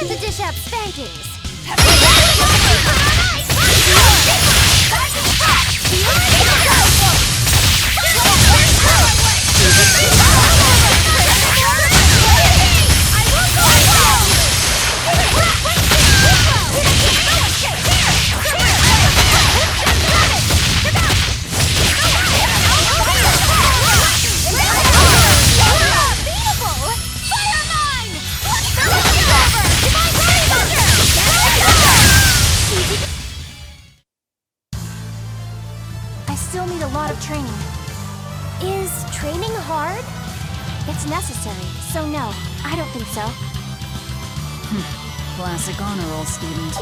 Time to dish out spankings. I still need a lot of training. Is training hard? It's necessary, so no, I don't think so. Classic honor roll student.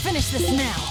Finish this now.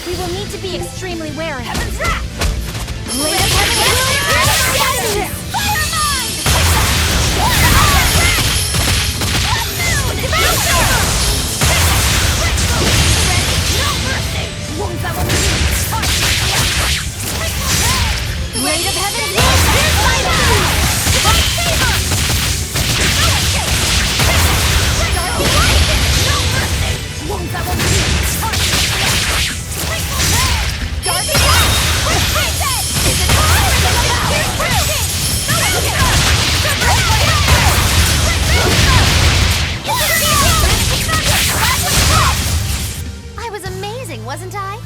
We will need to be extremely wary. Heaven's Wrath! Blade of Heaven will Fire Mine! Wounds that will be Blade of Heaven will pierce my bones! Divine Favor! No escape! Darby Lightning! No mercy! Wounds that will be Darby Light! With Princess! Is it hard? Here's Bruce! No escape! I was amazing, wasn't I?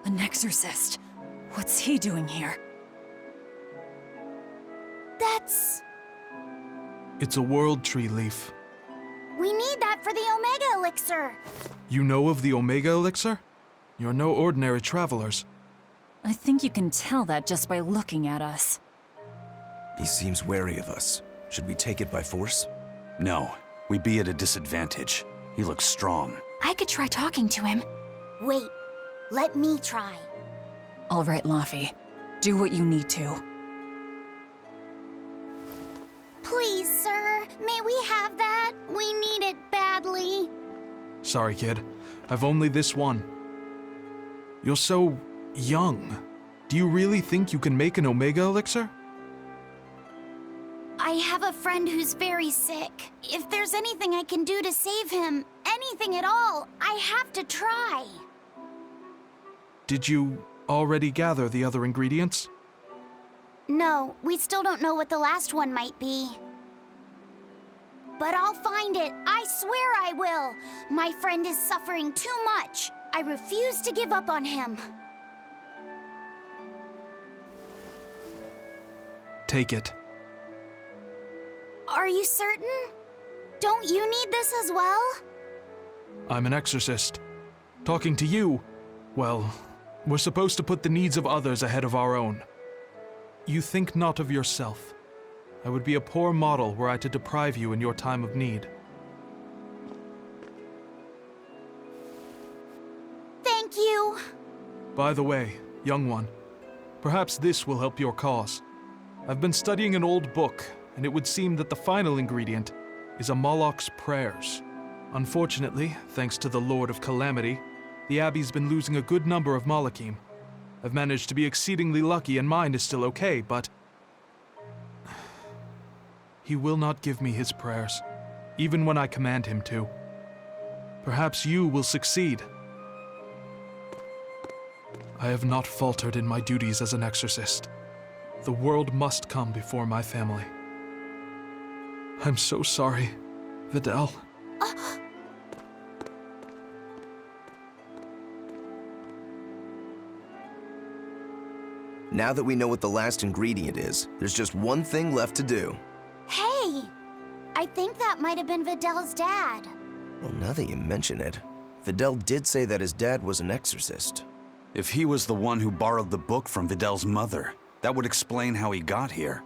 An exorcist. What's he doing here? That's... It's a world tree leaf. We need that for the Omega Elixir. You know of the Omega Elixir? You're no ordinary travelers. I think you can tell that just by looking at us. He seems wary of us. Should we take it by force? No, we'd be at a disadvantage. He looks strong. I could try talking to him. Wait, let me try. All right, Laffy. Do what you need to. Please, sir, may we have that? We need it badly. Sorry, kid. I've only this one. You're so young. Do you really think you can make an Omega Elixir? I have a friend who's very sick. If there's anything I can do to save him, anything at all, I have to try. Did you already gather the other ingredients? No, we still don't know what the last one might be. But I'll find it. I swear I will. My friend is suffering too much. I refuse to give up on him. Take it. Are you certain? Don't you need this as well? I'm an exorcist. Talking to you, well, we're supposed to put the needs of others ahead of our own. You think not of yourself. I would be a poor model were I to deprive you in your time of need. Thank you. By the way, young one, perhaps this will help your cause. I've been studying an old book, and it would seem that the final ingredient is a Moloch's prayers. Unfortunately, thanks to the Lord of Calamity, the Abbey's been losing a good number of Malachim. I've managed to be exceedingly lucky and mine is still okay, but... he will not give me his prayers, even when I command him to. Perhaps you will succeed. I have not faltered in my duties as an exorcist. The world must come before my family. I'm so sorry, Vidal. Now that we know what the last ingredient is, there's just one thing left to do. Hey! I think that might have been Vidal's dad. Well, now that you mention it, Vidal did say that his dad was an exorcist. If he was the one who borrowed the book from Vidal's mother, that would explain how he got here.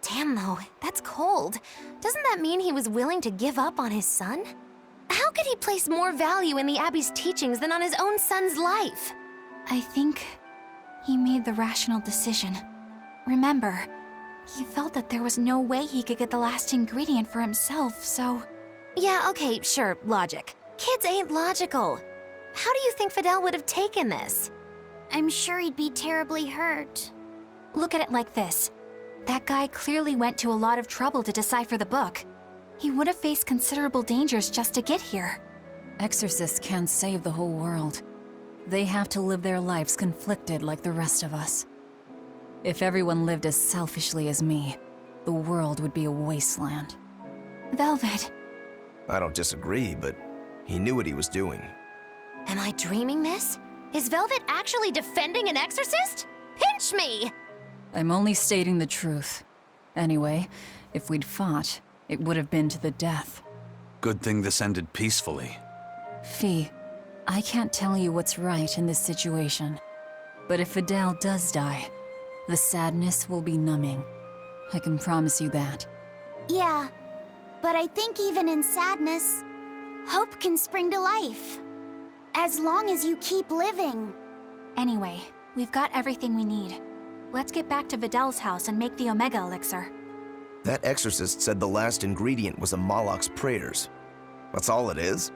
Damn though, that's cold. Doesn't that mean he was willing to give up on his son? How could he place more value in the Abbey's teachings than on his own son's life? I think he made the rational decision. Remember, he felt that there was no way he could get the last ingredient for himself, so... Yeah, okay, sure, logic. Kids ain't logical. How do you think Vidal would have taken this? I'm sure he'd be terribly hurt. Look at it like this. That guy clearly went to a lot of trouble to decipher the book. He would have faced considerable dangers just to get here. Exorcists can't save the whole world. They have to live their lives conflicted like the rest of us. If everyone lived as selfishly as me, the world would be a wasteland. Velvet. I don't disagree, but he knew what he was doing. Am I dreaming this? Is Velvet actually defending an exorcist? Pinch me! I'm only stating the truth. Anyway, if we'd fought, it would have been to the death. Good thing this ended peacefully. Fee, I can't tell you what's right in this situation. But if Vidal does die, the sadness will be numbing. I can promise you that. Yeah, but I think even in sadness, hope can spring to life. As long as you keep living. Anyway, we've got everything we need. Let's get back to Vidal's house and make the Omega Elixir. That exorcist said the last ingredient was a Moloch's prayers. That's all it is?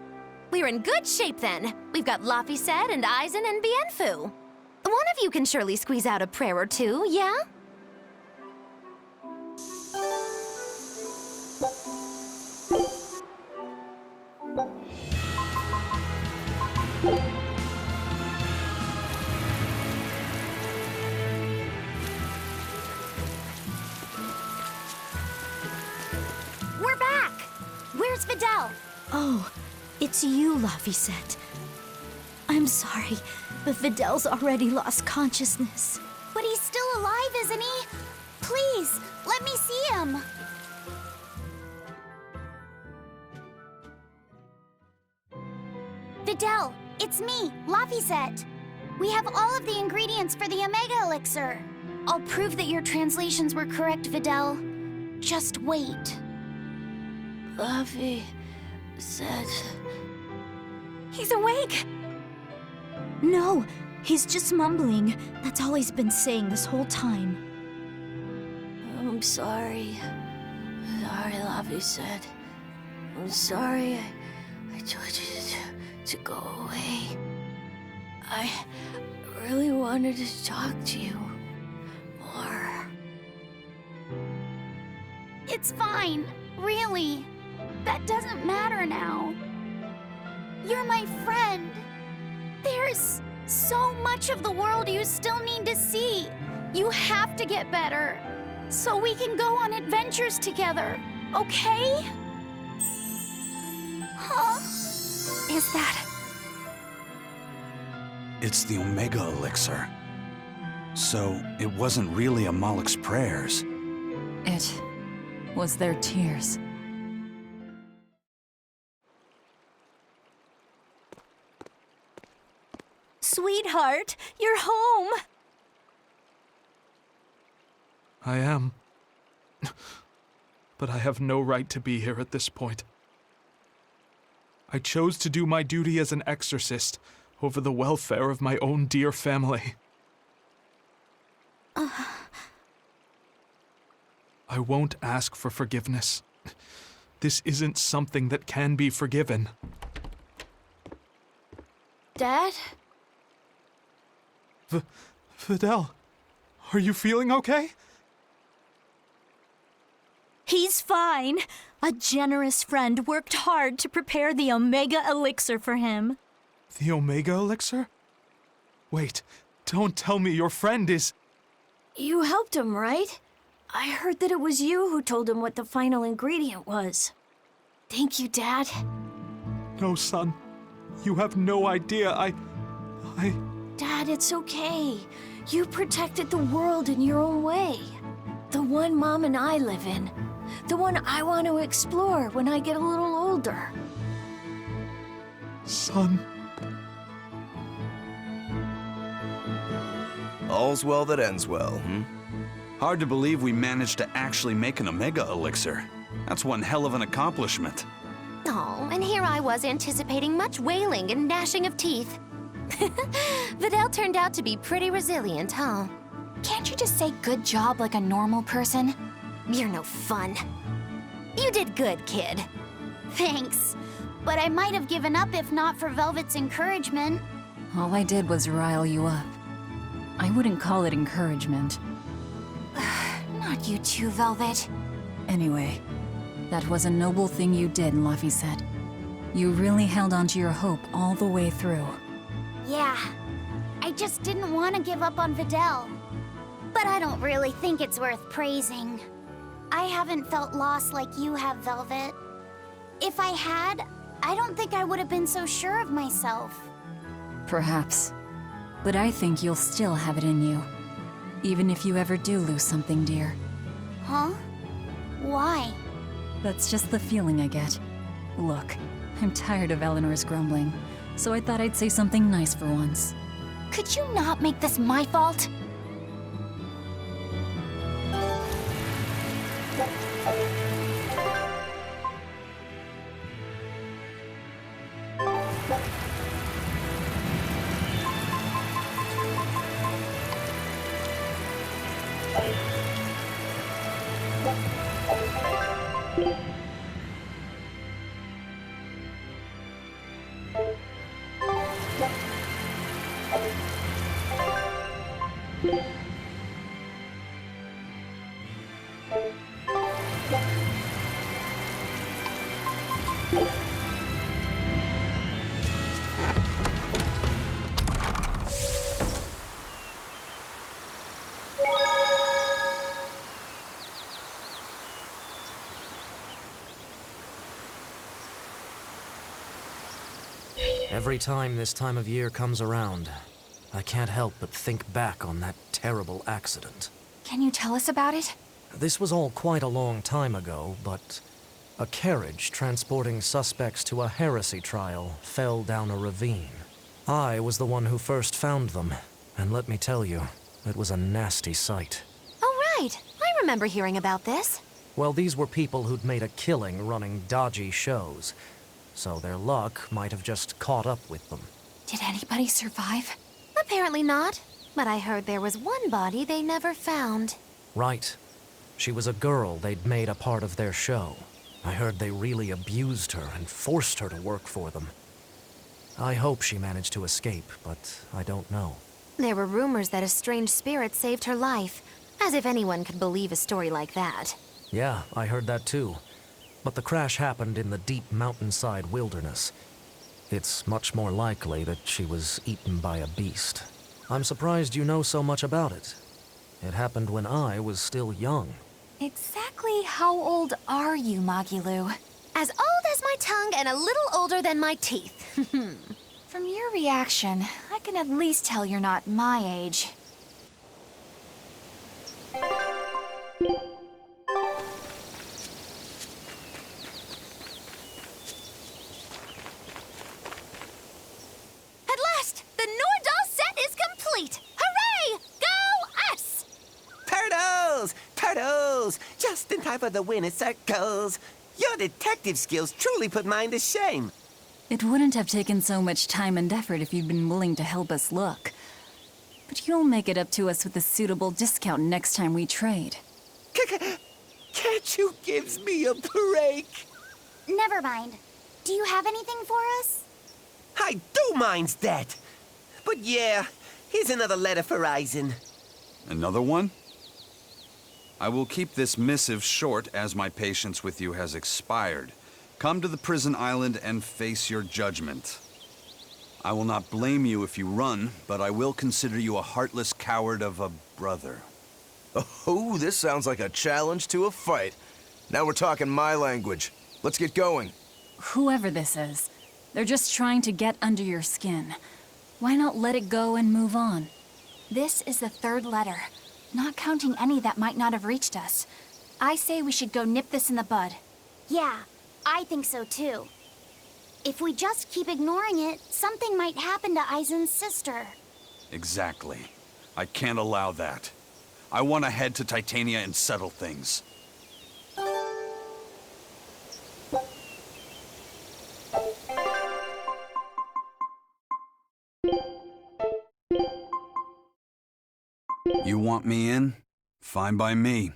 We're in good shape then. We've got Laphicet and Aizen and Bienfu. One of you can surely squeeze out a prayer or two, yeah? We're back! Where's Videl? Oh, it's you, Laphicet. I'm sorry, but Videl's already lost consciousness. But he's still alive, isn't he? Please, let me see him. Videl, it's me, Laphicet. We have all of the ingredients for the Omega Elixir. I'll prove that your translations were correct, Videl. Just wait. Laphicet. He's awake! No, he's just mumbling. That's all he's been saying this whole time. I'm sorry. Sorry, Laphicet. I'm sorry I told you to go away. I really wanted to talk to you more. It's fine, really. That doesn't matter now. You're my friend. There's so much of the world you still need to see. You have to get better, so we can go on adventures together, okay? Huh? Is that... It's the Omega Elixir. So, it wasn't really a Moloch's prayers. It was their tears. Sweetheart, you're home! I am. But I have no right to be here at this point. I chose to do my duty as an exorcist over the welfare of my own dear family. I won't ask for forgiveness. This isn't something that can be forgiven. Dad? Videl, are you feeling okay? He's fine. A generous friend worked hard to prepare the Omega Elixir for him. The Omega Elixir? Wait, don't tell me your friend is... You helped him, right? I heard that it was you who told him what the final ingredient was. Thank you, Dad. No, son. You have no idea. I... Dad, it's okay. You protected the world in your own way. The one Mom and I live in. The one I want to explore when I get a little older. Son... All's well that ends well, Hard to believe we managed to actually make an Omega Elixir. That's one hell of an accomplishment. Oh, and here I was anticipating much wailing and gnashing of teeth. Videl turned out to be pretty resilient, huh? Can't you just say good job like a normal person? You're no fun. You did good, kid. Thanks. But I might have given up if not for Velvet's encouragement. All I did was rile you up. I wouldn't call it encouragement. Not you too, Velvet. Anyway, that was a noble thing you did, Laphicet. You really held on to your hope all the way through. Yeah, I just didn't want to give up on Videl. But I don't really think it's worth praising. I haven't felt lost like you have, Velvet. If I had, I don't think I would have been so sure of myself. Perhaps. But I think you'll still have it in you. Even if you ever do lose something dear. Huh? Why? That's just the feeling I get. Look, I'm tired of Eleanor's grumbling, so I thought I'd say something nice for once. Could you not make this my fault? Every time this time of year comes around, I can't help but think back on that terrible accident. Can you tell us about it? This was all quite a long time ago, but a carriage transporting suspects to a heresy trial fell down a ravine. I was the one who first found them, and let me tell you, it was a nasty sight. Oh, right. I remember hearing about this. Well, these were people who'd made a killing running dodgy shows, so their luck might have just caught up with them. Did anybody survive? Apparently not. But I heard there was one body they never found. Right. She was a girl they'd made a part of their show. I heard they really abused her and forced her to work for them. I hope she managed to escape, but I don't know. There were rumors that a strange spirit saved her life. As if anyone could believe a story like that. Yeah, I heard that too. But the crash happened in the deep mountainside wilderness. It's much more likely that she was eaten by a beast. I'm surprised you know so much about it. It happened when I was still young. Exactly how old are you, Magilu? As old as my tongue and a little older than my teeth. From your reaction, I can at least tell you're not my age. At last, the Nordal set is complete! Hooray! Go us! Turtles! Turtles! Just in time for the winner circles. Your detective skills truly put mine to shame. It wouldn't have taken so much time and effort if you'd been willing to help us look. But you'll make it up to us with a suitable discount next time we trade. Can't you give me a break? Never mind. Do you have anything for us? I do mind that. But yeah, here's another letter for Eisen. Another one? I will keep this missive short as my patience with you has expired. Come to the prison island and face your judgment. I will not blame you if you run, but I will consider you a heartless coward of a brother. Oh, this sounds like a challenge to a fight. Now we're talking my language. Let's get going. Whoever this is, they're just trying to get under your skin. Why not let it go and move on? This is the third letter, not counting any that might not have reached us. I say we should go nip this in the bud. Yeah, I think so too. If we just keep ignoring it, something might happen to Aizen's sister. Exactly. I can't allow that. I want to head to Titania and settle things. You want me in? Fine by me.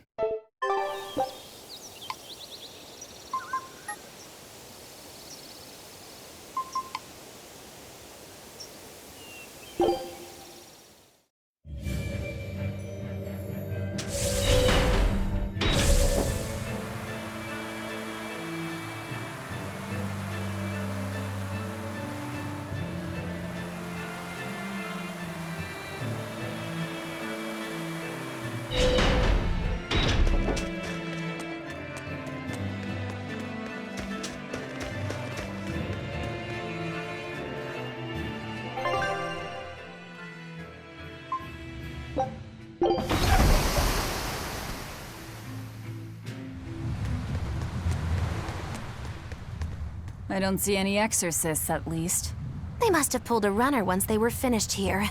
I don't see any exorcists, at least. They must have pulled a runner once they were finished here.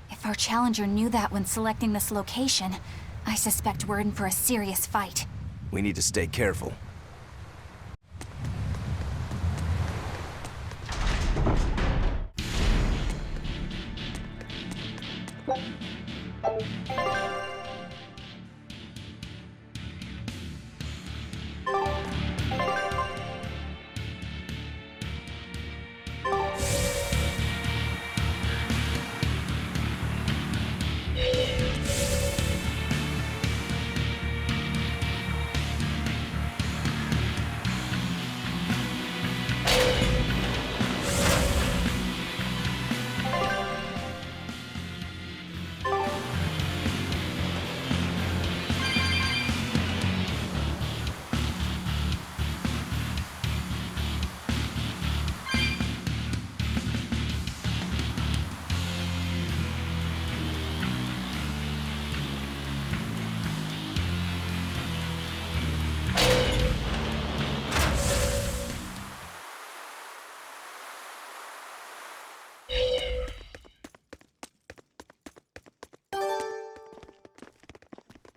If our challenger knew that when selecting this location, I suspect we're in for a serious fight. We need to stay careful.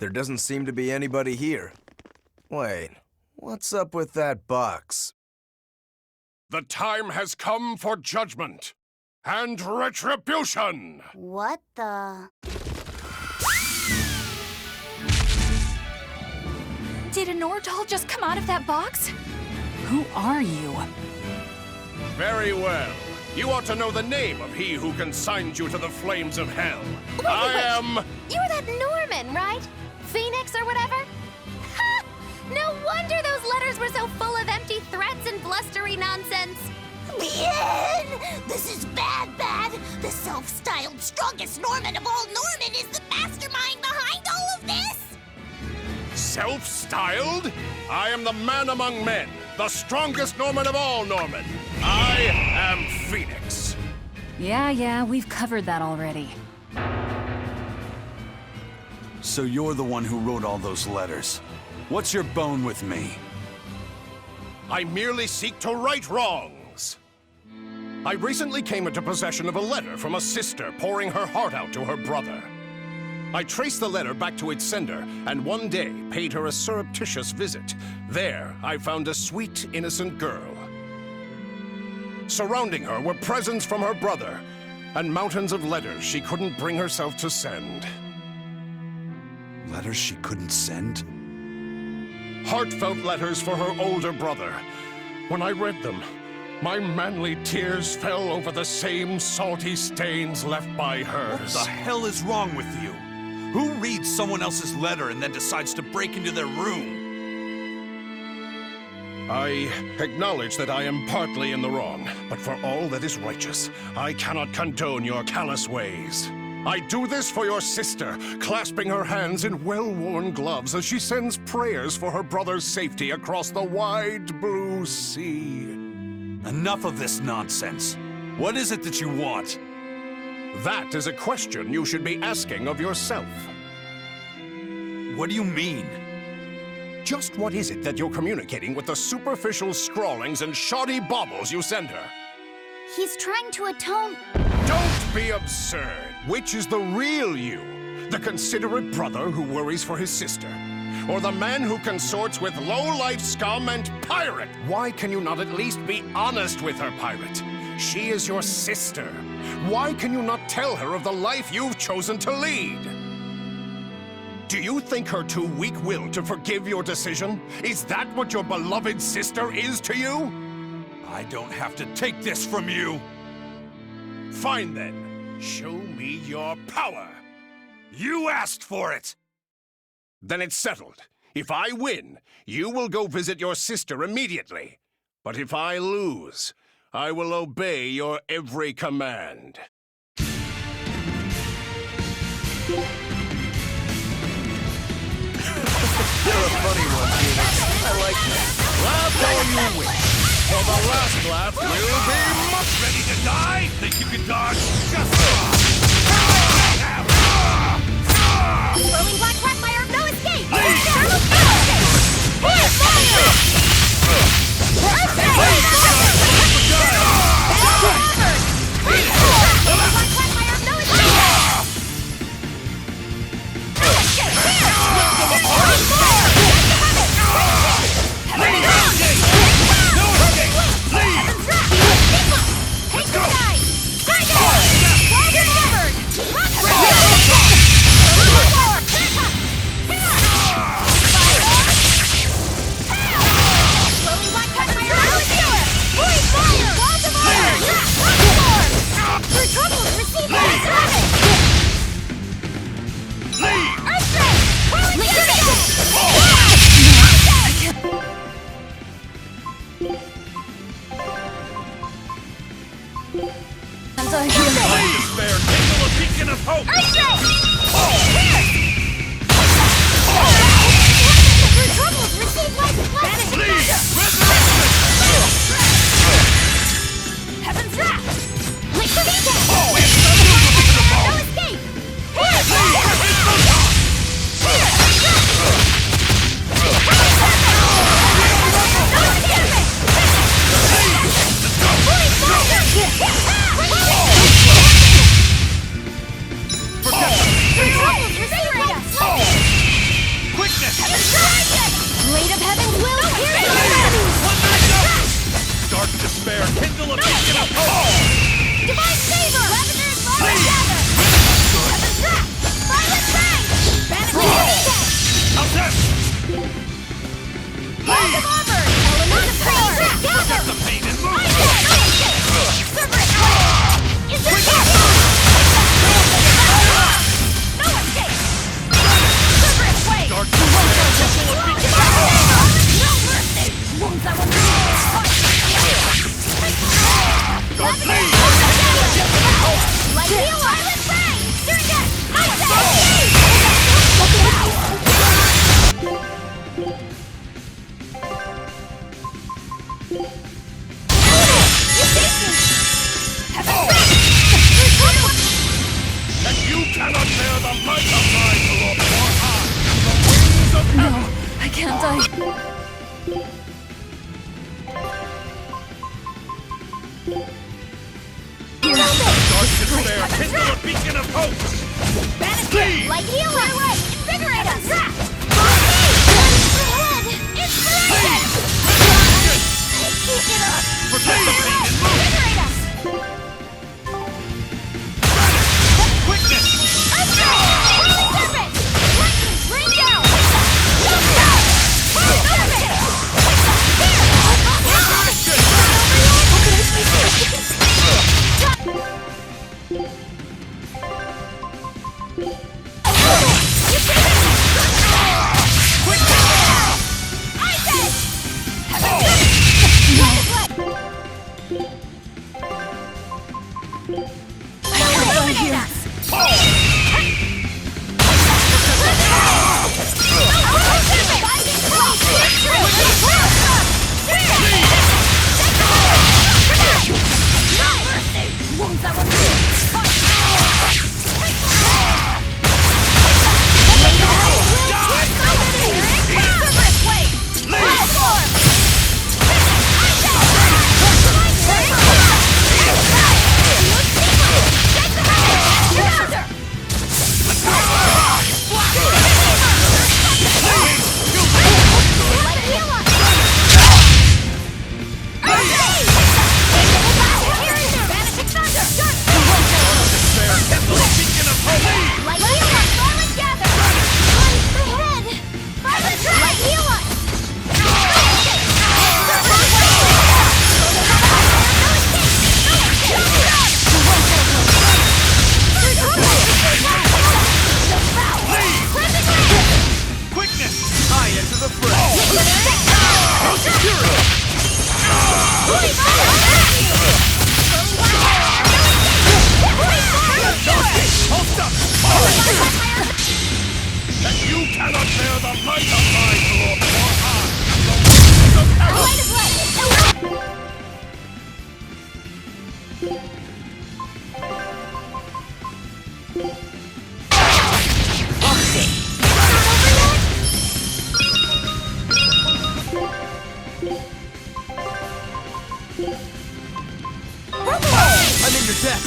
there doesn't seem to be anybody here. Wait, what's up with that box? The time has come for judgment and retribution! What the... Did a Nordal just come out of that box? Who are you? Very well. You ought to know the name of he who consigned you to the flames of hell. Wait. You're that Norman, right? Phoenix or whatever? Ha! No wonder those letters were so full of empty threats and blustery nonsense. Bien! This is bad. The self-styled strongest Norman of all Norman is the mastermind behind all of this! Self-styled? I am the man among men, the strongest Norman of all Norman. I am Phoenix. Yeah, we've covered that already. So you're the one who wrote all those letters. What's your bone with me? I merely seek to right wrongs. I recently came into possession of a letter from a sister pouring her heart out to her brother. I traced the letter back to its sender, and one day paid her a surreptitious visit. There, I found a sweet, innocent girl. Surrounding her were presents from her brother, and mountains of letters she couldn't bring herself to send. Letters she couldn't send? Heartfelt letters for her older brother. When I read them, my manly tears fell over the same salty stains left by hers. What the hell is wrong with you? Who reads someone else's letter and then decides to break into their room? I acknowledge that I am partly in the wrong, but for all that is righteous, I cannot condone your callous ways. I do this for your sister, clasping her hands in well-worn gloves as she sends prayers for her brother's safety across the wide blue sea. Enough of this nonsense. What is it that you want? That is a question you should be asking of yourself. What do you mean? Just what is it that you're communicating with the superficial scrawlings and shoddy baubles you send her? He's trying to atone... Don't be absurd. Which is the real you? The considerate brother who worries for his sister? Or the man who consorts with low-life scum and pirate? Why can you not at least be honest with her, pirate? She is your sister. Why can you not tell her of the life you've chosen to lead? Do you think her too weak-willed to forgive your decision? Is that what your beloved sister is to you? I don't have to take this from you. Fine then. Show me your power. You asked for it. Then it's settled. If I win, you will go visit your sister immediately. But if I lose, I will obey your every command. You're a funny one, Phoenix. I like that. Laugh all you wish. For the last laugh will be much. Ready to die? Think you can dodge? Just Throwing black quagmire, no escape! Let's go! And you cannot bear the light of my glory, for I, the wings of No, heaven. I can't die. Dark despair, kindle a beacon of hope! Speed! Light heal us! Invigorate us! Inspiration! Keep it up! Forget the pain and move! Invigorate us! Quickness! Holy serpent! Lightning, rain down! Holy serpent! I'm in your debt.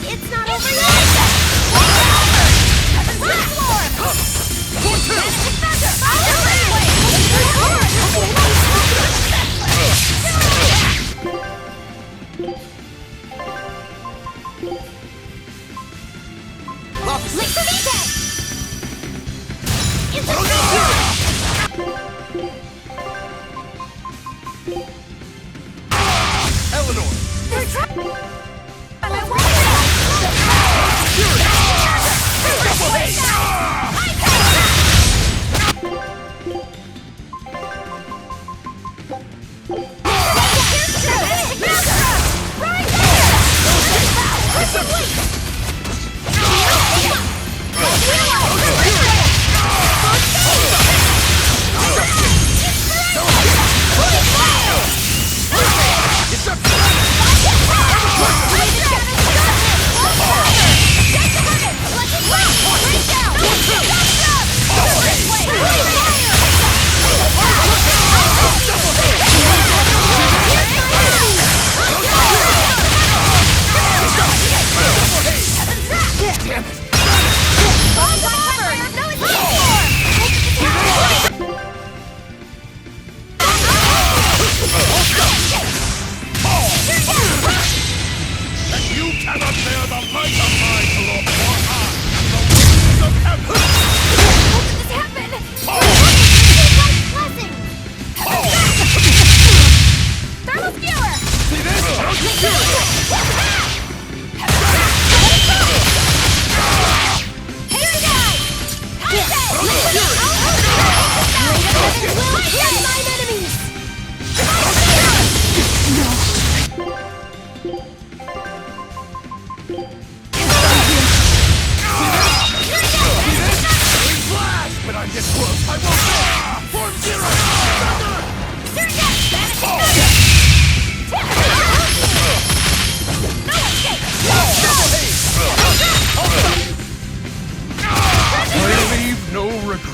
It's not over yet! Eleanor! They're trapped! I want it!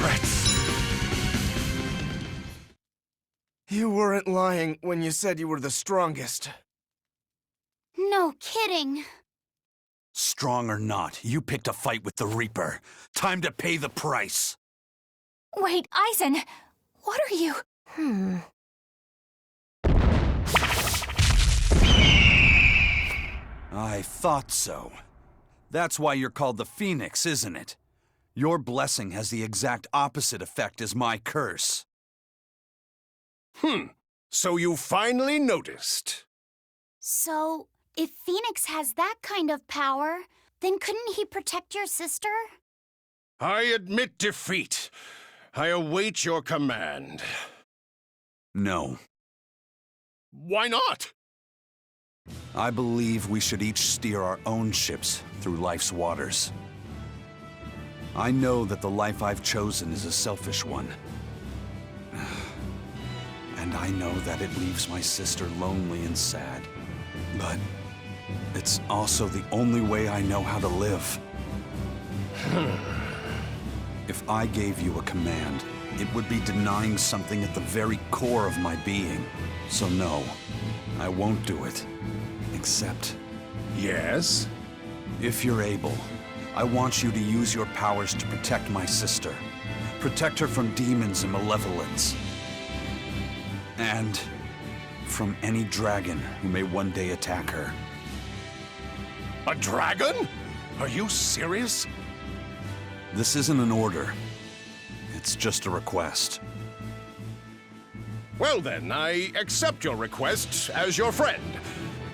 regrets. You weren't lying when you said you were the strongest. No kidding. Strong or not, you picked a fight with the Reaper. Time to pay the price. Wait, Eisen, what are you? I thought so. That's why you're called the Phoenix, isn't it? Your blessing has the exact opposite effect as my curse. So you finally noticed. So, if Phoenix has that kind of power, then couldn't he protect your sister? I admit defeat. I await your command. No. Why not? I believe we should each steer our own ships through life's waters. I know that the life I've chosen is a selfish one. And I know that it leaves my sister lonely and sad. But it's also the only way I know how to live. If I gave you a command, it would be denying something at the very core of my being. So no, I won't do it. Except, Yes? if you're able, I want you to use your powers to protect my sister. Protect her from demons and malevolence. And from any dragon who may one day attack her. A dragon? Are you serious? This isn't an order. It's just a request. Well then, I accept your request as your friend.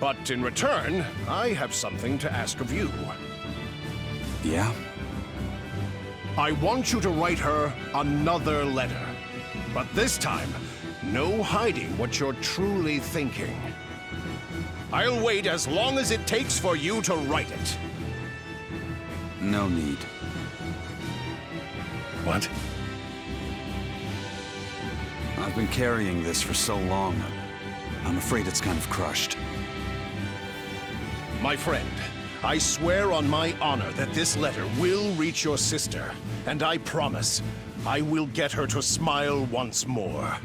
But in return, I have something to ask of you. Yeah? I want you to write her another letter. But this time, no hiding what you're truly thinking. I'll wait as long as it takes for you to write it. No need. What? I've been carrying this for so long, I'm afraid it's kind of crushed. My friend, I swear on my honor that this letter will reach your sister, and I promise I will get her to smile once more.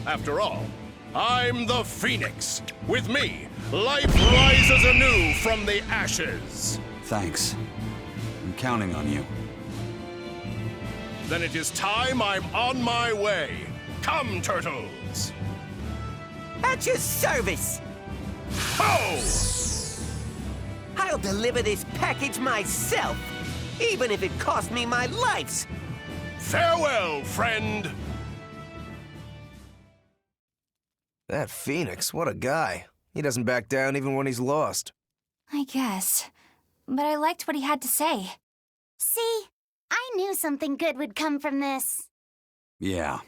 After all, I'm the Phoenix. With me, life rises anew from the ashes. Thanks. I'm counting on you. Then it is time I'm on my way. Come, turtles! At your service! Ho! I'll deliver this package myself, even if it cost me my life. Farewell, friend! That Phoenix, what a guy. He doesn't back down even when he's lost. I guess. But I liked what he had to say. See? I knew something good would come from this. Yeah.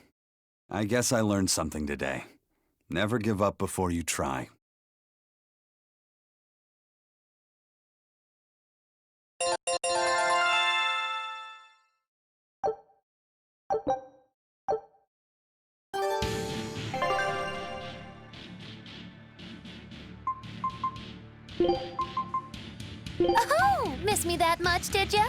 I guess I learned something today. Never give up before you try. Oh, miss me that much, did ya?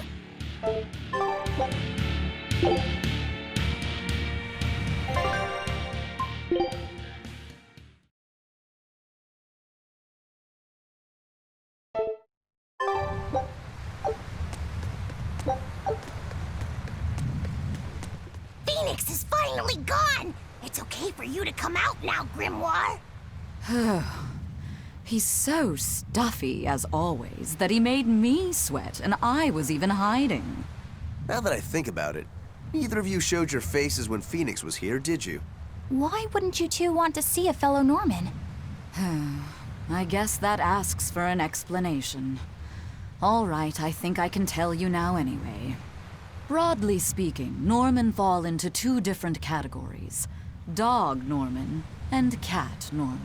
Phoenix is finally gone! It's okay for you to come out now, Grimoire. He's so stuffy, as always, that he made me sweat, and I was even hiding. Now that I think about it, neither of you showed your faces when Phoenix was here, did you? Why wouldn't you two want to see a fellow Norman? I guess that asks for an explanation. All right, I think I can tell you now anyway. Broadly speaking, Norman fall into two different categories. Dog Norman and cat Norman.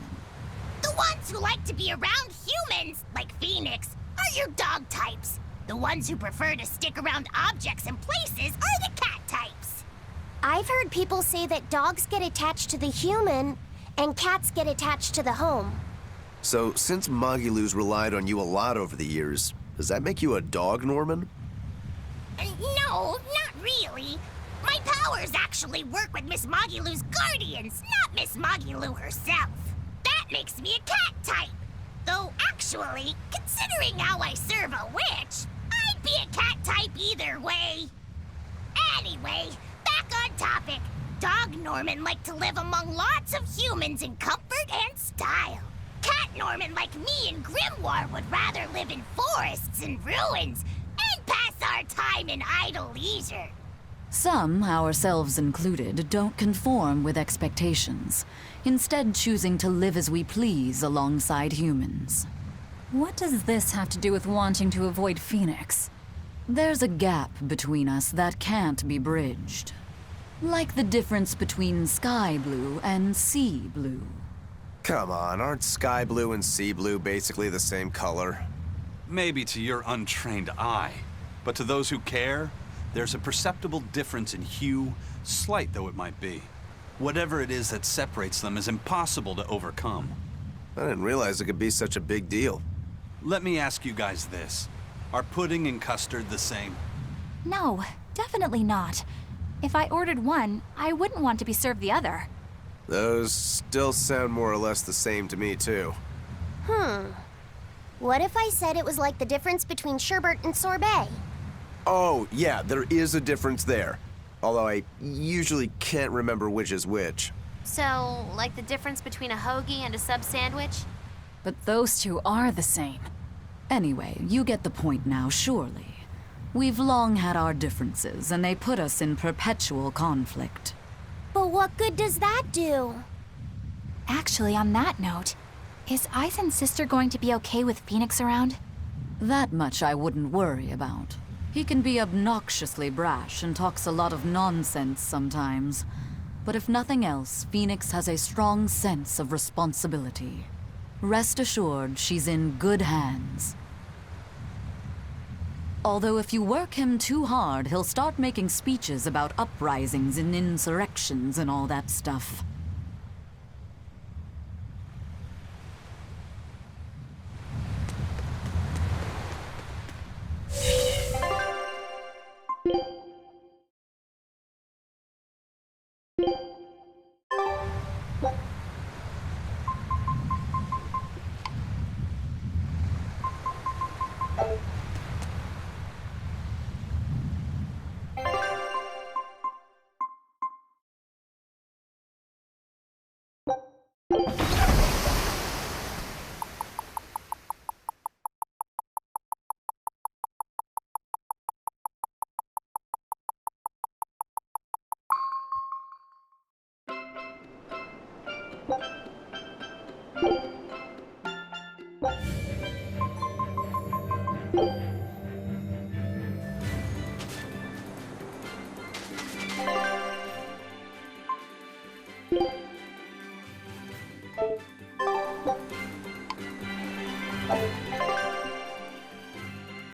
The ones who like to be around humans, like Phoenix, are your dog types. The ones who prefer to stick around objects and places are the cat types. I've heard people say that dogs get attached to the human, and cats get attached to the home. So, since Magilus relied on you a lot over the years, does that make you a dog Norman? No, not really. My powers actually work with Miss Mogilou's guardians, not Miss Mogilou herself. That makes me a cat type. Though actually, considering how I serve a witch, I'd be a cat type either way. Anyway, back on topic. Dog Norman liked to live among lots of humans in comfort and style. Cat Norman like me and Grimoire would rather live in forests and ruins and pass our time in idle leisure. Some, ourselves included, don't conform with expectations, instead choosing to live as we please alongside humans. What does this have to do with wanting to avoid Phoenix? There's a gap between us that can't be bridged. Like the difference between sky blue and sea blue. Come on, aren't sky blue and sea blue basically the same color? Maybe to your untrained eye, but to those who care, there's a perceptible difference in hue, slight though it might be. Whatever it is that separates them is impossible to overcome. I didn't realize it could be such a big deal. Let me ask you guys this. Are pudding and custard the same? No, definitely not. If I ordered one, I wouldn't want to be served the other. Those still sound more or less the same to me, too. What if I said it was like the difference between sherbet and sorbet? Oh, yeah, there is a difference there. Although I usually can't remember which is which. So, like the difference between a hoagie and a sub sandwich? But those two are the same. Anyway, you get the point now, surely. We've long had our differences, and they put us in perpetual conflict. But what good does that do? Actually, on that note, is Aizen's sister going to be okay with Phoenix around? That much I wouldn't worry about. He can be obnoxiously brash and talks a lot of nonsense sometimes. But if nothing else, Phoenix has a strong sense of responsibility. Rest assured, she's in good hands. Although if you work him too hard, he'll start making speeches about uprisings and insurrections and all that stuff.